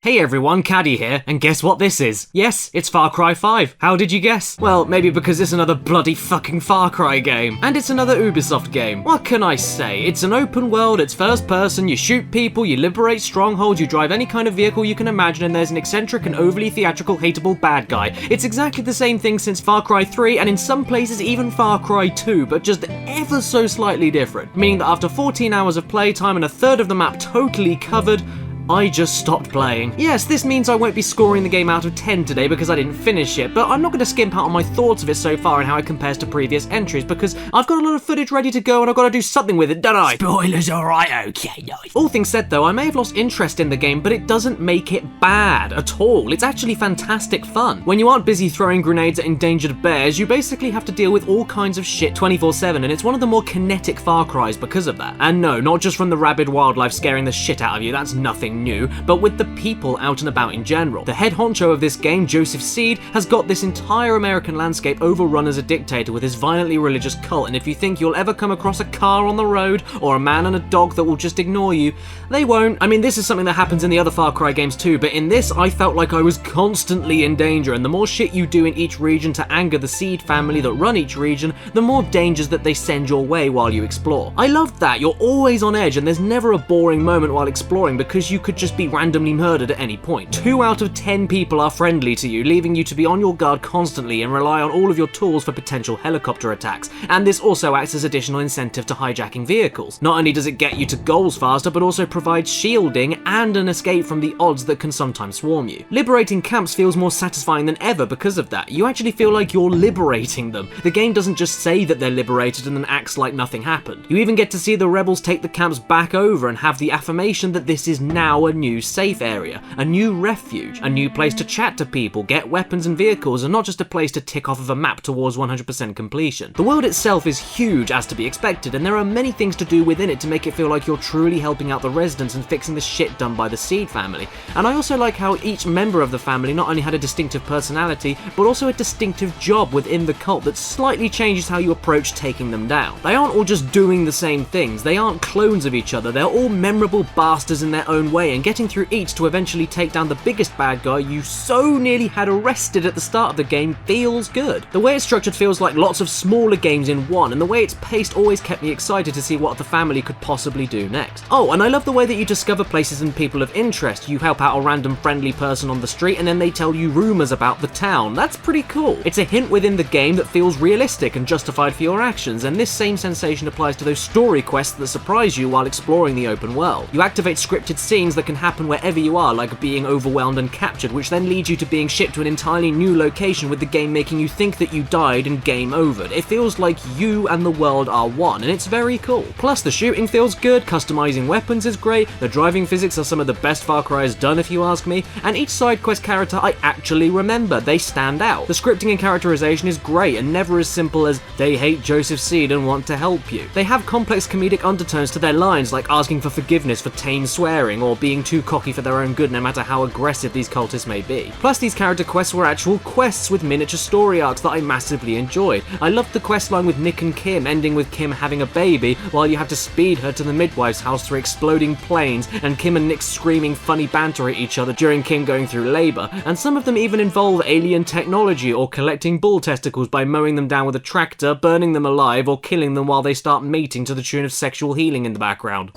Hey everyone, Caddy here, and guess what this is? Yes, it's Far Cry 5. How did you guess? Well, maybe because it's another bloody fucking Far Cry game. And it's another Ubisoft game. What can I say? It's an open world, it's first person, you shoot people, you liberate strongholds, you drive any kind of vehicle you can imagine, and there's an eccentric and overly theatrical, hateable bad guy. It's exactly the same thing since Far Cry 3, and in some places even Far Cry 2, but just ever so slightly different. Meaning that after 14 hours of playtime and a third of the map totally covered, I just stopped playing. Yes, this means I won't be scoring the game out of 10 today because I didn't finish it, but I'm not going to skimp out on my thoughts of it so far and how it compares to previous entries because I've got a lot of footage ready to go and I've got to do something with it, don't I? Spoilers, alright, okay, nice. All things said though, I may have lost interest in the game, but it doesn't make it bad at all. It's actually fantastic fun. When you aren't busy throwing grenades at endangered bears, you basically have to deal with all kinds of shit 24/7, and it's one of the more kinetic Far Cries because of that. And no, not just from the rabid wildlife scaring the shit out of you, that's nothing new, but with the people out and about in general. The head honcho of this game, Joseph Seed, has got this entire American landscape overrun as a dictator with his violently religious cult, and if you think you'll ever come across a car on the road or a man and a dog that will just ignore you, they won't. I mean, this is something that happens in the other Far Cry games too, but in this I felt like I was constantly in danger, and the more shit you do in each region to anger the Seed family that run each region, the more dangers that they send your way while you explore. I loved that. You're always on edge and there's never a boring moment while exploring because you could just be randomly murdered at any point. 2 out of 10 people are friendly to you, leaving you to be on your guard constantly and rely on all of your tools for potential helicopter attacks. And this also acts as additional incentive to hijacking vehicles. Not only does it get you to goals faster, but also provides shielding and an escape from the odds that can sometimes swarm you. Liberating camps feels more satisfying than ever because of that. You actually feel like you're liberating them. The game doesn't just say that they're liberated and then acts like nothing happened. You even get to see the rebels take the camps back over and have the affirmation that this is now a new safe area, a new refuge, a new place to chat to people, get weapons and vehicles, and not just a place to tick off of a map towards 100% completion. The world itself is huge, as to be expected, and there are many things to do within it to make it feel like you're truly helping out the residents and fixing the shit done by the Seed family. And I also like how each member of the family not only had a distinctive personality, but also a distinctive job within the cult that slightly changes how you approach taking them down. They aren't all just doing the same things, they aren't clones of each other, they're all memorable bastards in their own way, and getting through each to eventually take down the biggest bad guy you so nearly had arrested at the start of the game feels good. The way it's structured feels like lots of smaller games in one, and the way it's paced always kept me excited to see what the family could possibly do next. Oh, and I love the way that you discover places and people of interest. You help out a random friendly person on the street and then they tell you rumours about the town. That's pretty cool. It's a hint within the game that feels realistic and justified for your actions, and this same sensation applies to those story quests that surprise you while exploring the open world. You activate scripted scenes that can happen wherever you are, like being overwhelmed and captured, which then leads you to being shipped to an entirely new location with the game making you think that you died and game over. It feels like you and the world are one, and it's very cool. Plus the shooting feels good, customizing weapons is great, the driving physics are some of the best Far Cry has done if you ask me, and each side quest character I actually remember, they stand out. The scripting and characterization is great and never as simple as they hate Joseph Seed and want to help you. They have complex comedic undertones to their lines, like asking for forgiveness for tame swearing or being too cocky for their own good no matter how aggressive these cultists may be. Plus these character quests were actual quests with miniature story arcs that I massively enjoyed. I loved the quest line with Nick and Kim ending with Kim having a baby while you have to speed her to the midwife's house through exploding planes, and Kim and Nick screaming funny banter at each other during Kim going through labour, and some of them even involve alien technology or collecting bull testicles by mowing them down with a tractor, burning them alive, or killing them while they start mating to the tune of sexual healing in the background.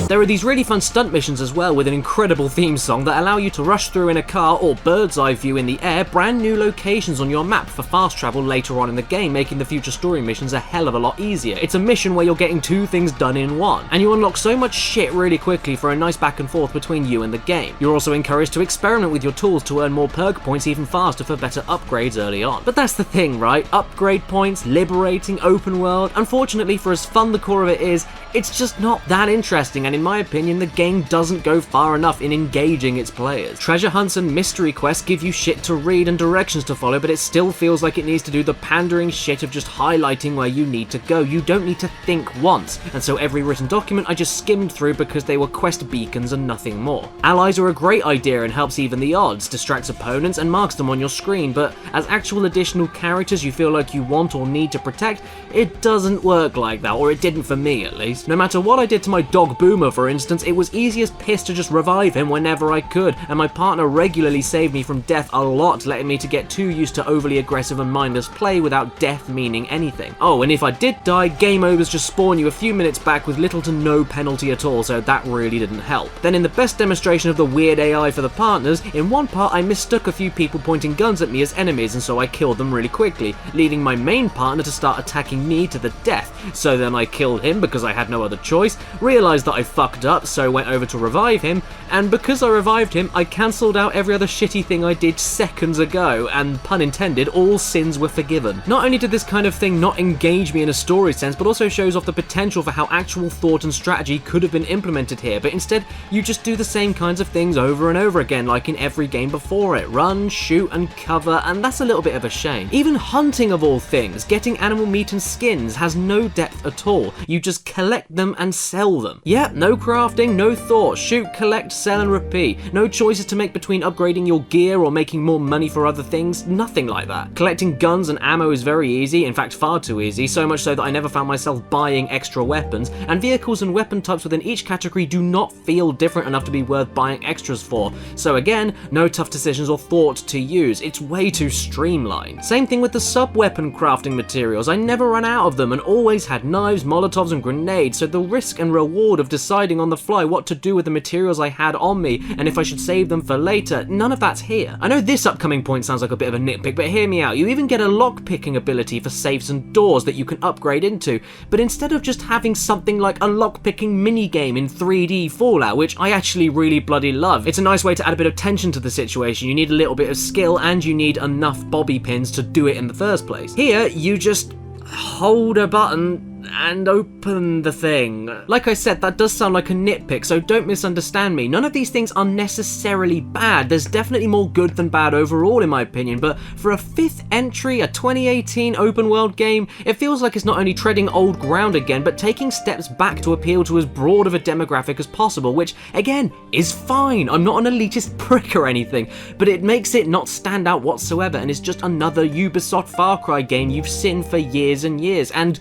There are these really fun stunt missions as well with an incredible theme song that allow you to rush through in a car or bird's eye view in the air brand new locations on your map for fast travel later on in the game, making the future story missions a hell of a lot easier. It's a mission where you're getting 2 things done in one, and you unlock so much shit really quickly for a nice back and forth between you and the game. You're also encouraged to experiment with your tools to earn more perk points even faster for better upgrades early on. But that's the thing, right? Upgrade points, liberating, open world. Unfortunately, for as fun the core of it is, it's just not that interesting, and in my opinion, the game doesn't go far enough in engaging its players. Treasure hunts and mystery quests give you shit to read and directions to follow, but it still feels like it needs to do the pandering shit of just highlighting where you need to go. You don't need to think once, and so every written document I just skimmed through because they were quest beacons and nothing more. Allies are a great idea and helps even the odds, distracts opponents and marks them on your screen, but as actual additional characters you feel like you want or need to protect, it doesn't work like that, or it didn't for me at least. No matter what I did to my dog Boomer coma, for instance, it was easy as piss to just revive him whenever I could, and my partner regularly saved me from death a lot, letting me to get too used to overly aggressive and mindless play without death meaning anything. Oh, and if I did die, game overs just spawn you a few minutes back with little to no penalty at all, so that really didn't help. Then in the best demonstration of the weird AI for the partners, in one part I mistook a few people pointing guns at me as enemies, and so I killed them really quickly, leading my main partner to start attacking me to the death. So then I killed him because I had no other choice, realised that I fucked up, so went over to revive him, and because I revived him, I cancelled out every other shitty thing I did seconds ago, and pun intended, all sins were forgiven. Not only did this kind of thing not engage me in a story sense, but also shows off the potential for how actual thought and strategy could have been implemented here, but instead you just do the same kinds of things over and over again like in every game before it. Run, shoot and cover, and that's a little bit of a shame. Even hunting of all things, getting animal meat and skins, has no depth at all. You just collect them and sell them. Yeah, no crafting, no thought, shoot, collect, sell and repeat. No choices to make between upgrading your gear or making more money for other things, nothing like that. Collecting guns and ammo is very easy, in fact far too easy, so much so that I never found myself buying extra weapons, and vehicles and weapon types within each category do not feel different enough to be worth buying extras for. So again, no tough decisions or thought to use, it's way too streamlined. Same thing with the sub-weapon crafting materials, I never ran out of them and always had knives, molotovs and grenades, so the risk and reward of deciding on the fly what to do with the materials I had on me and if I should save them for later, none of that's here. I know this upcoming point sounds like a bit of a nitpick, but hear me out. You even get a lock-picking ability for safes and doors that you can upgrade into, but instead of just having something like a lock-picking minigame in 3D Fallout, which I actually really bloody love, it's a nice way to add a bit of tension to the situation. You need a little bit of skill and you need enough bobby pins to do it in the first place. Here, you just hold a button and open the thing. Like I said, that does sound like a nitpick, so don't misunderstand me. None of these things are necessarily bad. There's definitely more good than bad overall in my opinion, but for a 5th entry, a 2018 open world game, it feels like it's not only treading old ground again, but taking steps back to appeal to as broad of a demographic as possible, which again, is fine. I'm not an elitist prick or anything, but it makes it not stand out whatsoever, and it's just another Ubisoft Far Cry game you've seen for years and years, and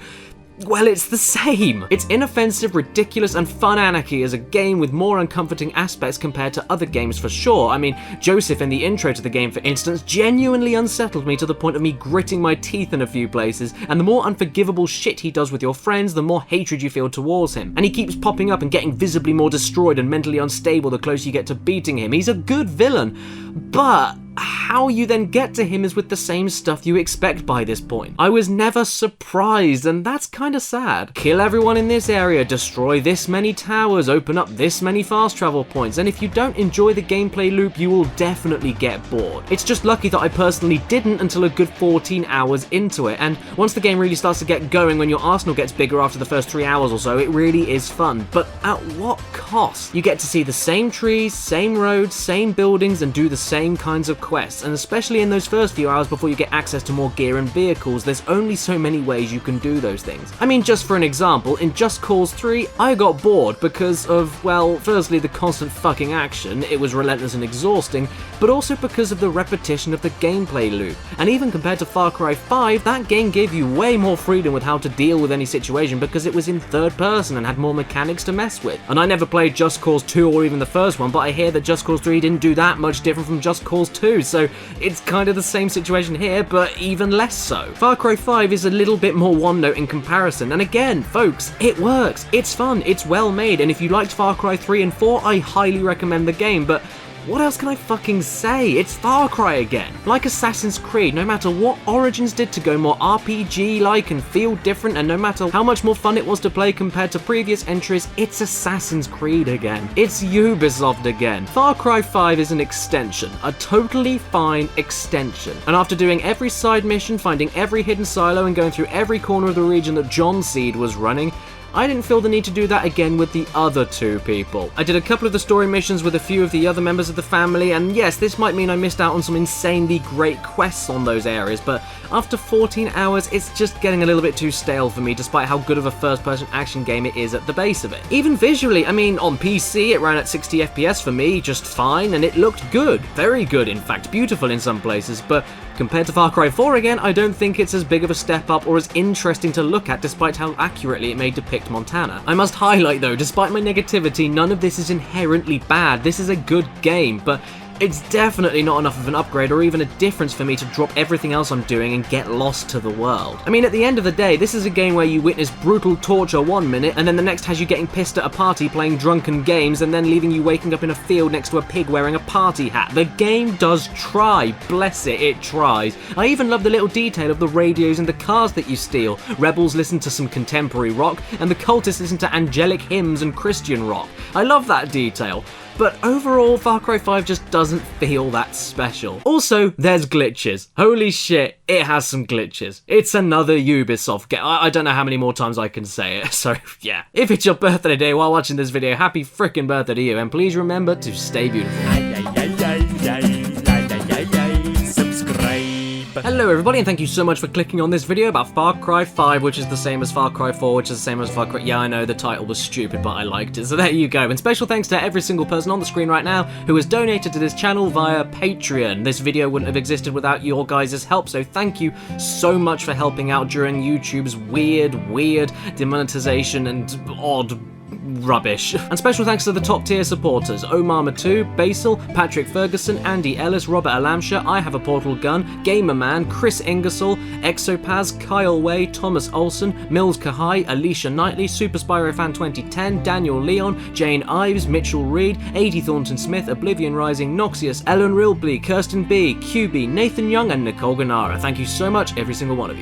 well, it's the same. It's inoffensive, ridiculous, and fun anarchy as a game with more uncomforting aspects compared to other games for sure. I mean, Joseph in the intro to the game, for instance, genuinely unsettled me to the point of me gritting my teeth in a few places, and the more unforgivable shit he does with your friends, the more hatred you feel towards him. And he keeps popping up and getting visibly more destroyed and mentally unstable the closer you get to beating him. He's a good villain, but how you then get to him is with the same stuff you expect by this point. I was never surprised, and that's kinda sad. Kill everyone in this area, destroy this many towers, open up this many fast travel points, and if you don't enjoy the gameplay loop, you will definitely get bored. It's just lucky that I personally didn't until a good 14 hours into it, and once the game really starts to get going, when your arsenal gets bigger after the first 3 hours or so, it really is fun. But at what cost? You get to see the same trees, same roads, same buildings, and do the same kinds of quests, and especially in those first few hours before you get access to more gear and vehicles, there's only so many ways you can do those things. I mean, just for an example, in Just Cause 3, I got bored because of, well, firstly the constant fucking action, it was relentless and exhausting, but also because of the repetition of the gameplay loop. And even compared to Far Cry 5, that game gave you way more freedom with how to deal with any situation because it was in third person and had more mechanics to mess with. And I never played Just Cause 2 or even the first one, but I hear that Just Cause 3 didn't do that much different from Just Cause 2, so it's kind of the same situation here, but even less so. Far Cry 5 is a little bit more one note in comparison, and again, folks, it works, it's fun, it's well made, and if you liked Far Cry 3 and 4, I highly recommend the game, but what else can I fucking say? It's Far Cry again. Like Assassin's Creed, no matter what Origins did to go more RPG-like and feel different, and no matter how much more fun it was to play compared to previous entries, it's Assassin's Creed again. It's Ubisoft again. Far Cry 5 is an extension, a totally fine extension. And after doing every side mission, finding every hidden silo, and going through every corner of the region that John Seed was running, I didn't feel the need to do that again with the other two people. I did a couple of the story missions with a few of the other members of the family, and yes, this might mean I missed out on some insanely great quests on those areas, but after 14 hours, it's just getting a little bit too stale for me, despite how good of a first-person action game it is at the base of it. Even visually, I mean, on PC, it ran at 60 FPS for me, just fine, and it looked good. Very good, in fact, beautiful in some places, but Compared to Far Cry 4 again, I don't think it's as big of a step up or as interesting to look at despite how accurately it may depict Montana. I must highlight though, despite my negativity, none of this is inherently bad. This is a good game, but it's definitely not enough of an upgrade or even a difference for me to drop everything else I'm doing and get lost to the world. I mean, at the end of the day, this is a game where you witness brutal torture one minute, and then the next has you getting pissed at a party playing drunken games, and then leaving you waking up in a field next to a pig wearing a party hat. The game does try, bless it, it tries. I even love the little detail of the radios in the cars that you steal. Rebels listen to some contemporary rock, and the cultists listen to angelic hymns and Christian rock. I love that detail. But overall, Far Cry 5 just doesn't feel that special. Also, there's glitches. Holy shit, it has some glitches. It's another Ubisoft game. I don't know how many more times I can say it, so yeah. If it's your birthday today while watching this video, happy frickin' birthday to you, and please remember to stay beautiful. Hello everybody, and thank you so much for clicking on this video about Far Cry 5, which is the same as Far Cry 4, which is the same as Far Cry... Yeah, I know, the title was stupid, but I liked it, so there you go. And special thanks to every single person on the screen right now who has donated to this channel via Patreon. This video wouldn't have existed without your guys' help, so thank you so much for helping out during YouTube's weird demonetization and odd rubbish. And special thanks to the top tier supporters: Omar Matu, Basil, Patrick Ferguson, Andy Ellis, Robert Alamsha, I Have a Portal Gun, Gamerman, Chris Ingersoll, Exopaz, Kyle Way, Thomas Olson, Mills Kahai, Alicia Knightley, Super Spyro Fan 2010, Daniel Leon, Jane Ives, Mitchell Reed, 80 Thornton Smith, Oblivion Rising, Noxious, Ellen Rilbley, Kirsten B, QB, Nathan Young, and Nicole Ganara. Thank you so much, every single one of you.